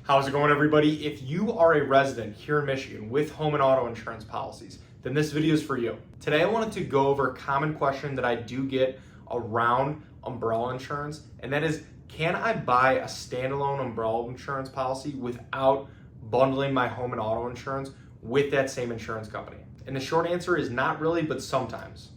How's it going, everybody? If you are a resident here in Michigan with home and auto insurance policies, then this video is for you. Today I wanted to go over a common question that I do get around umbrella insurance, and that is, can I buy a standalone umbrella insurance policy without bundling my home and auto insurance with that same insurance company? And the short answer is not really, but sometimes.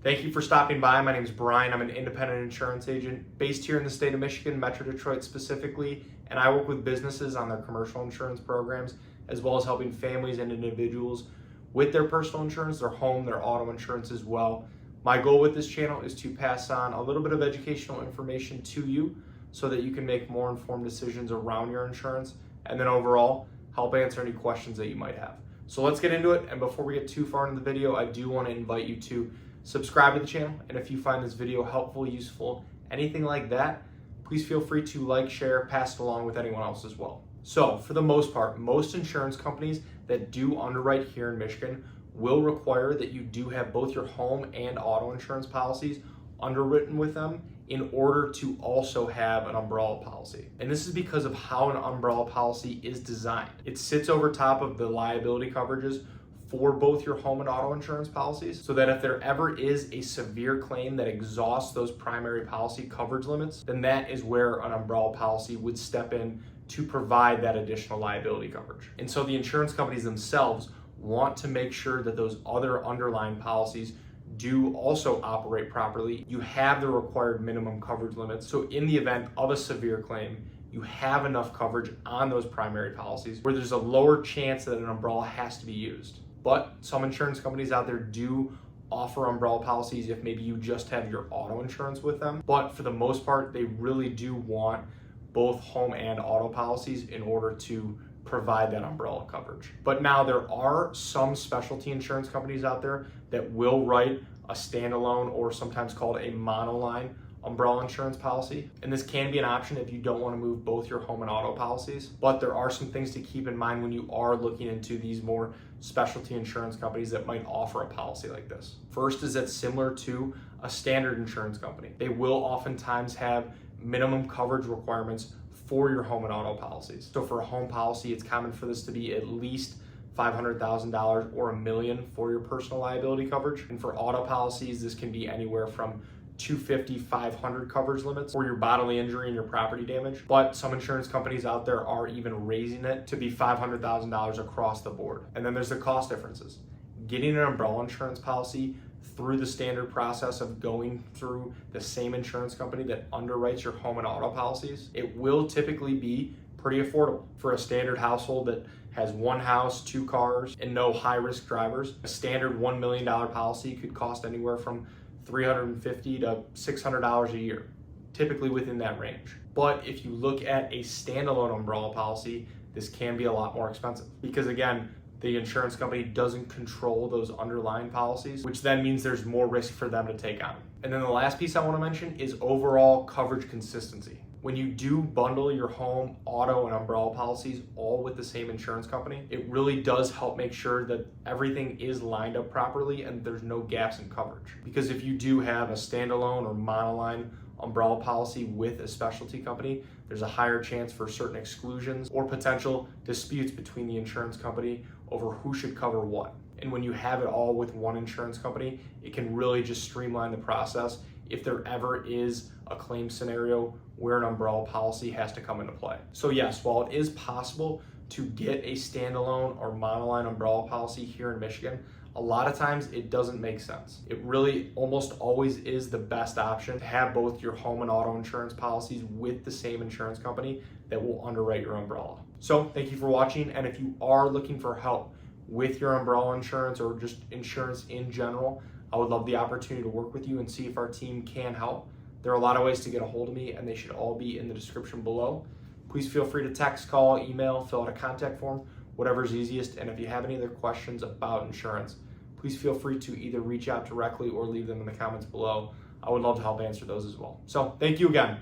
Thank you for stopping by. My name is Brian. I'm an independent insurance agent based here in the state of Michigan, Metro Detroit specifically, and I work with businesses on their commercial insurance programs, as well as helping families and individuals with their personal insurance, their home, their auto insurance as well. My goal with this channel is to pass on a little bit of educational information to you so that you can make more informed decisions around your insurance, and then overall help answer any questions that you might have. So let's get into it, and before we get too far into the video, I do want to invite you to subscribe to the channel, and if you find this video helpful, useful, anything like that, please feel free to like, share, pass it along with anyone else as well. So for the most part, most insurance companies that do underwrite here in Michigan will require that you do have both your home and auto insurance policies underwritten with them in order to also have an umbrella policy. And this is because of how an umbrella policy is designed. It sits over top of the liability coverages for both your home and auto insurance policies, so that if there ever is a severe claim that exhausts those primary policy coverage limits, then that is where an umbrella policy would step in to provide that additional liability coverage. And so the insurance companies themselves want to make sure that those other underlying policies do also operate properly. You have the required minimum coverage limits, so in the event of a severe claim, you have enough coverage on those primary policies where there's a lower chance that an umbrella has to be used. But some insurance companies out there do offer umbrella policies if maybe you just have your auto insurance with them. But for the most part, they really do want both home and auto policies in order to provide that umbrella coverage. But now there are some specialty insurance companies out there that will write a standalone, or sometimes called a monoline, umbrella insurance policy. And this can be an option if you don't want to move both your home and auto policies. But there are some things to keep in mind when you are looking into these more specialty insurance companies that might offer a policy like this. First is that similar to a standard insurance company, they will oftentimes have minimum coverage requirements for your home and auto policies. So for a home policy, it's common for this to be at least $500,000 or $1 million for your personal liability coverage. And for auto policies, this can be anywhere from $250,000, $500,000 coverage limits for your bodily injury and your property damage. But some insurance companies out there are even raising it to be $500,000 across the board. And then there's the cost differences. Getting an umbrella insurance policy through the standard process of going through the same insurance company that underwrites your home and auto policies, it will typically be pretty affordable. For a standard household that has one house, 2 cars, and no high-risk drivers, a standard $1 million policy could cost anywhere from $350 to $600 a year, typically within that range. But if you look at a standalone umbrella policy, this can be a lot more expensive because, again, the insurance company doesn't control those underlying policies, which then means there's more risk for them to take on. And then the last piece I want to mention is overall coverage consistency. When you do bundle your home, auto, and umbrella policies all with the same insurance company, it really does help make sure that everything is lined up properly and there's no gaps in coverage. Because if you do have a standalone or monoline umbrella policy with a specialty company, there's a higher chance for certain exclusions or potential disputes between the insurance company over who should cover what. And when you have it all with one insurance company, it can really just streamline the process if there ever is a claim scenario where an umbrella policy has to come into play. So yes, while it is possible to get a standalone or monoline umbrella policy here in Michigan, a lot of times it doesn't make sense. It really almost always is the best option to have both your home and auto insurance policies with the same insurance company that will underwrite your umbrella. So thank you for watching, and if you are looking for help with your umbrella insurance or just insurance in general, I would love the opportunity to work with you and see if our team can help. There are a lot of ways to get a hold of me, and they should all be in the description below. Please feel free to text, call, email, fill out a contact form, whatever's easiest. And if you have any other questions about insurance, please feel free to either reach out directly or leave them in the comments below. I would love to help answer those as well. So thank you again.